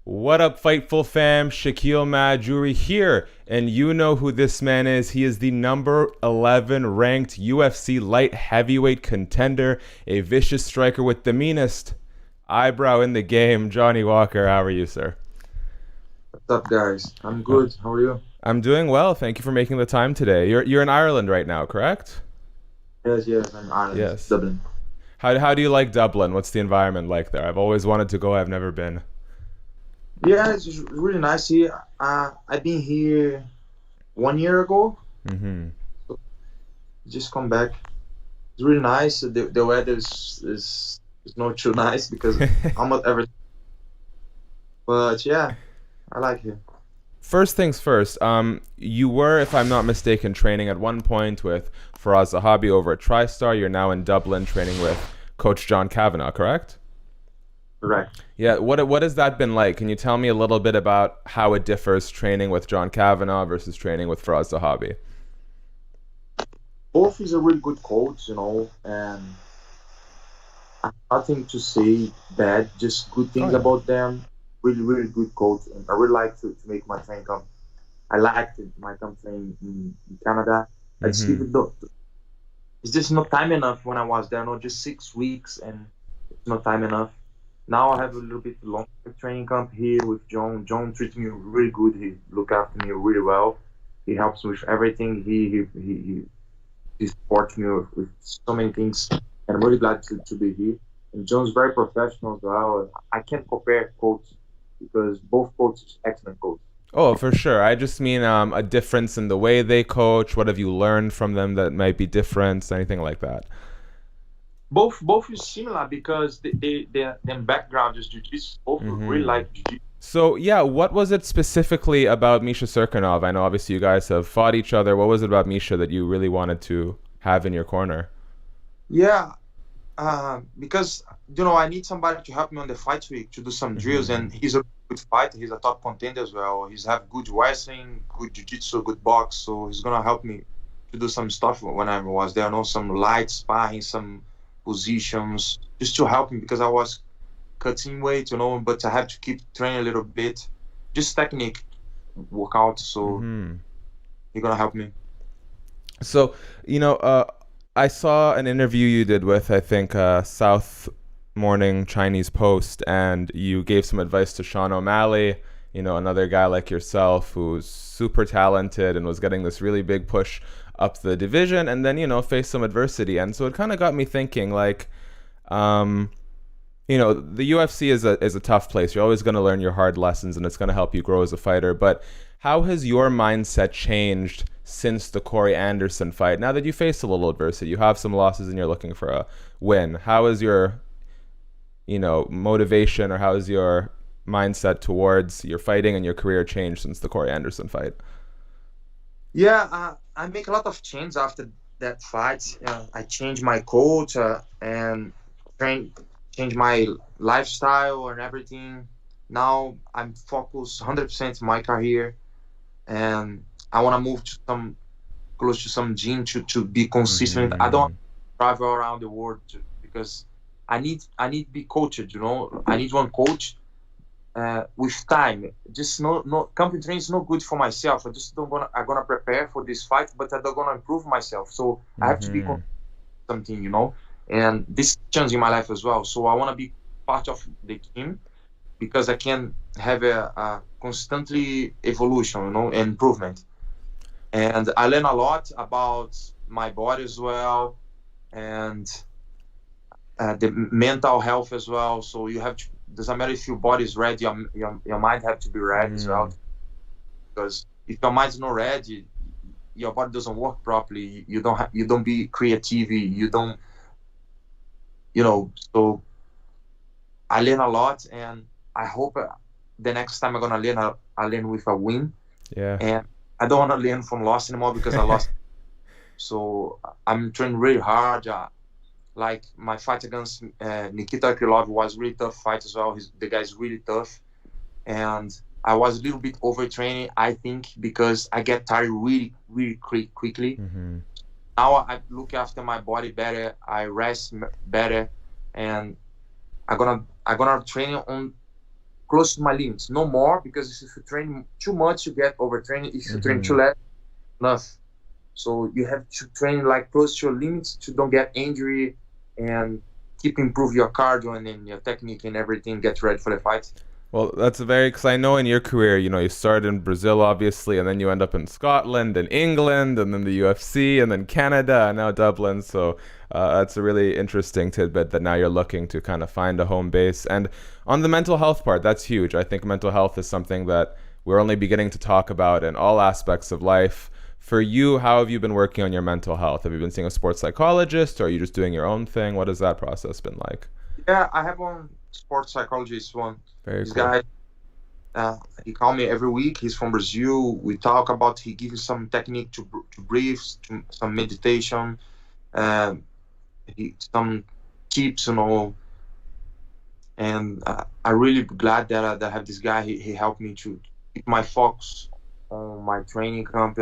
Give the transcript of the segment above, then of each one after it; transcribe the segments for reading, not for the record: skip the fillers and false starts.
What up, Fightful fam? Shakiel Mahjouri here, and you know who this man is. He is the number 11 ranked UFC light heavyweight contender, a vicious striker with the meanest eyebrow in the game. Johnny Walker, how are you, sir? What's up, guys? I'm Uh, good. How are you? I'm doing well. Thank you for making the time today. You're in Ireland right now, correct? Yes, yes, I'm Ireland, Yes. Dublin. How do you like Dublin? What's the environment like there? I've always wanted to go. I've never been. Yeah, it's just really nice here. I've been here 1 year ago. Mm-hmm. So just come back. It's really nice. The weather is not too nice because I'm not ever. But yeah, I like it. First things first, you were, if I'm not mistaken, training at one point with Firas Zahabi over at TriStar. You're now in Dublin training with Coach John Kavanagh, correct? Correct. Yeah, what has that been like? Can you tell me a little bit about how it differs training with John Kavanagh versus training with Firas Zahabi? Both is a really good coach, and I have nothing to say bad, just good Oh things yeah. about them. Really, really good coach, and I really like to make my training camp. I liked it, my camp training in Canada. I just Mm-hmm. give it it's just not time enough when I was there. No, just 6 weeks, and it's not time enough. Now I have a little bit longer training camp here with John. John treats me really good. He look after me really well. He helps me with everything. He supports me with so many things, and I'm really glad to be here. And John's very professional as well. I can't compare coaches because both coaches excellent coaches. Oh, for sure. I just mean a difference in the way they coach. What have you learned from them that might be different? Anything like that? Both is similar because their background is jiu-jitsu. Both really Mm-hmm. like jiu-jitsu. So yeah, what was it specifically about Misha Cirkunov? I know obviously you guys have fought each other. What was it about Misha that you really wanted to have in your corner? Yeah, because I need somebody to help me on the fight week to do some drills, Mm-hmm. and he's a good fighter. He's a top contender as well. He's have good wrestling, good jiu-jitsu, good box, so he's gonna help me to do some stuff when I was there. Some light sparring, some positions, just to help me because I was cutting weight, but I have to keep training a little bit, just technique workout. So Mm-hmm. he's gonna help me. So, you know, I saw an interview you did with, I think, South Morning Chinese Post, and you gave some advice to Sean O'Malley, another guy like yourself who's super talented and was getting this really big push up the division, and then, faced some adversity. And so it kind of got me thinking, like, um, the UFC is a tough place. You're always going to learn your hard lessons, and it's going to help you grow as a fighter. But how has your mindset changed since the Corey Anderson fight? Now that you faced a little adversity, you have some losses, and you're looking for a win. How is your, motivation, or how is your mindset towards your fighting and your career changed since the Corey Anderson fight? Yeah, I make a lot of change after that fight. I changed my coach and train, change my lifestyle and everything. Now I'm focused 100% in my career, and I want to move to some close to some gym to be consistent. I don't Mm-hmm. travel around the world because I need to be coached. I need one coach with time. Just no company training is not good for myself. I just don't gonna I'm gonna prepare for this fight, but I don't gonna improve myself. So I have to be Mm-hmm. something. And this changing my life as well. So I want to be part of the team because I can have a constantly evolution, and improvement. And I learn a lot about my body as well, and the mental health as well. So you have to. Doesn't matter if your body is ready, your mind have to be ready as well. Mm. Because if your mind's not ready, your body doesn't work properly. You don't be creative. You don't So I learn a lot, and I hope the next time I'm gonna learn, I learn with a win, Yeah. and I don't want to learn from loss anymore because I lost. So I'm training really hard. Like my fight against Nikita Krylov was really tough fight as well. The guy's really tough, and I was a little bit overtraining, I think, because I get tired really, really quickly. Mm-hmm. Now I look after my body better. I rest better, and I'm gonna train on close to my limits, no more, because if you train too much, you get overtrained. If you train too less, enough. So you have to train like close to your limits to don't get injury and keep improve your cardio and then your technique and everything. Get ready for the fight. Well, that's because I know in your career, you started in Brazil, obviously, and then you end up in Scotland and England, and then the UFC, and then Canada, and now Dublin. So that's a really interesting tidbit that now you're looking to kind of find a home base. And on the mental health part, that's huge. I think mental health is something that we're only beginning to talk about in all aspects of life. For you, how have you been working on your mental health? Have you been seeing a sports psychologist, or are you just doing your own thing? What has that process been like? Yeah, I have one sports psychologist one. Very This cool. guy, he call me every week. He's from Brazil. We talk about, he gives some technique to breathe, some meditation, some tips, and I really glad that I have this guy. He helped me to keep my focus on my training camp.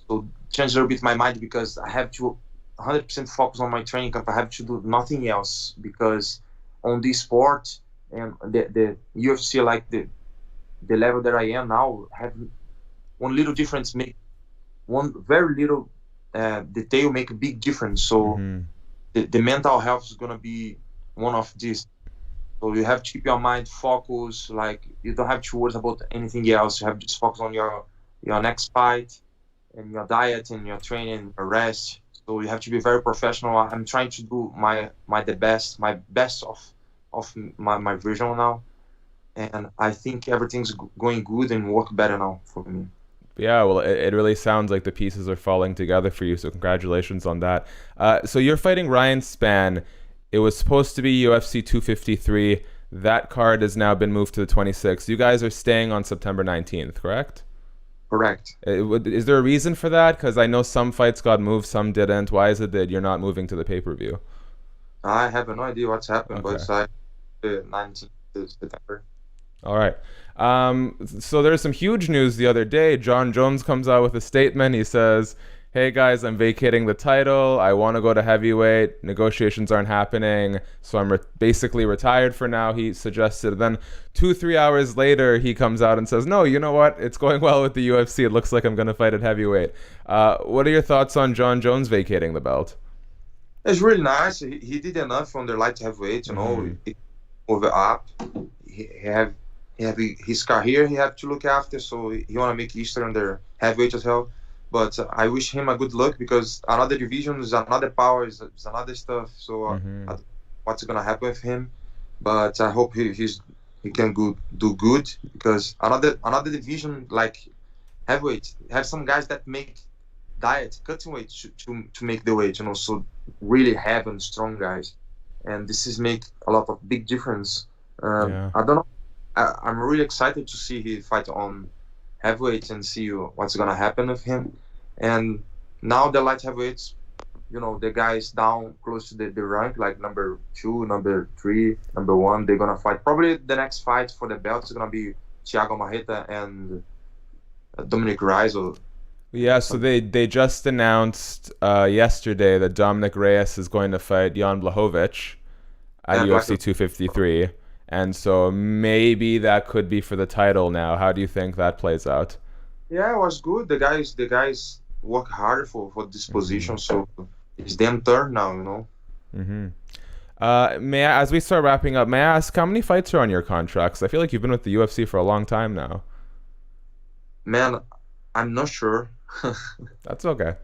So change a little bit my mind, because I have to 100% focus on my training camp. I have to do nothing else, because on this sport and the UFC, like the level that I am now, have one little difference, make one very little detail make a big difference. So the mental health is gonna be one of these. So you have to keep your mind focused. Like, you don't have to worry about anything else. You have to just focus on your next fight and your diet and your training, your rest. So you have to be very professional. I'm trying to do my best of my version now, and I think everything's going good and work better now for me. Yeah, well, it really sounds like the pieces are falling together for you, so congratulations on that. So you're fighting Ryan Spann. It was supposed to be UFC 253. That card has now been moved to the 26th. You guys are staying on September 19th, correct? Correct. Is there a reason for that? Because I know some fights got moved, some didn't. Why is it that you're not moving to the pay-per-view? I have no idea what's happened, Okay. but it's like the 19th of September. All right. So there's some huge news the other day. Jon Jones comes out with a statement. He says, "Hey guys, I'm vacating the title. I want to go to heavyweight. Negotiations aren't happening, so I'm basically retired for now," he suggested. Then 2-3 hours later, he comes out and says, "No, you know what? It's going well with the UFC. It looks like I'm going to fight at heavyweight." What are your thoughts on Jon Jones vacating the belt? It's really nice. He did enough on the light heavyweight, He move it up. He have his career he have to look after, so he want to make history on the heavyweight as well. But I wish him a good luck, because another division is another power, is another stuff. So I don't know what's gonna happen with him, but I hope he can do good, because another division like heavyweight have some guys that make diet cutting weight to make the weight, so really heavy and strong guys, and this is make a lot of big difference. Yeah. I don't know. I'm really excited to see he fight on heavyweight and see what's gonna happen with him. And now the light heavyweights, the guys down close to the rank, like number 2, number 3, number 1, they're gonna fight. Probably the next fight for the belt is gonna be Thiago Marreta and Dominick Reyes. Yeah, so they just announced yesterday that Dominick Reyes is going to fight Jan Blachowicz at UFC 253. And so maybe that could be for the title now. How do you think that plays out? Yeah, it was good. The guys work hard for this position, so it's them turn now. As we start wrapping up, may I ask how many fights are on your contracts? I feel like you've been with the UFC for a long time now. Man, I'm not sure. That's okay.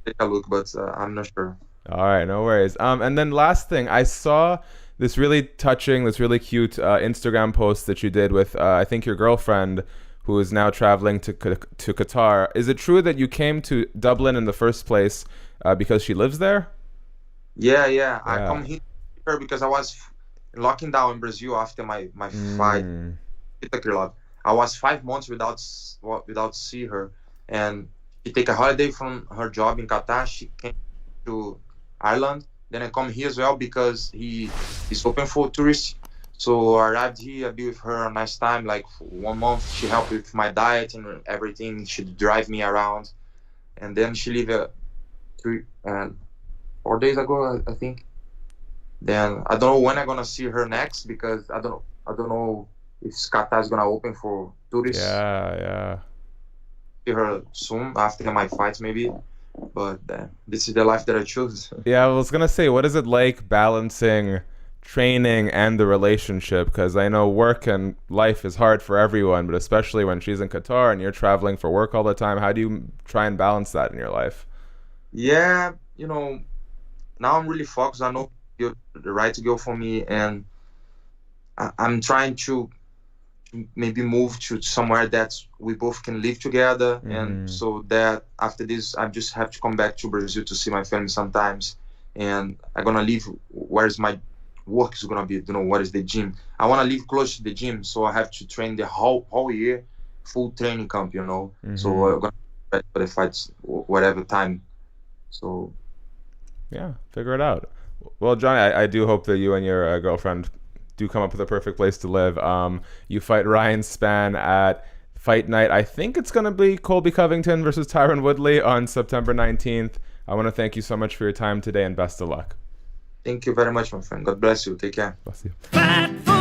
Take a look, but I'm not sure. All right, no worries. And then last thing, I saw this really touching, this really cute Instagram post that you did with, I think, your girlfriend, who is now traveling to Qatar. Is it true that you came to Dublin in the first place because she lives there? Yeah. I come here because I was locking down in Brazil after my fight. I was 5 months without see her, and she take a holiday from her job in Qatar. She came to Ireland. Then I come here as well because he's open for tourists. So I arrived here, I be with her a nice time, like for 1 month. She helped with my diet and everything. She drive me around. And then she leave 4 days ago, I think. Then I don't know when I'm gonna see her next, because I don't know if Qatar is gonna open for tourists. Yeah. See her soon after my fights, maybe. But this is the life that I chose. Yeah, I was gonna say, what is it like balancing training and the relationship? Because I know work and life is hard for everyone, but especially when she's in Qatar and you're traveling for work all the time. How do you try and balance that in your life? Yeah, now I'm really focused. I know you're the right girl for me, and I'm trying to maybe move to somewhere that we both can live together. And so that after this, I just have to come back to Brazil to see my family sometimes. And I'm going to live where's my work is going to be, what is the gym. I want to live close to the gym, so I have to train the whole year, full training camp, So I'm going to prepare for the fights whatever time. So yeah, figure it out. Well, Johnny, I do hope that you and your girlfriend do come up with a perfect place to live. You fight Ryan Spann at Fight Night. I think it's going to be Colby Covington versus Tyron Woodley on September 19th. I want to thank you so much for your time today and best of luck. Thank you very much, my friend. God bless you. Take care. Bless you.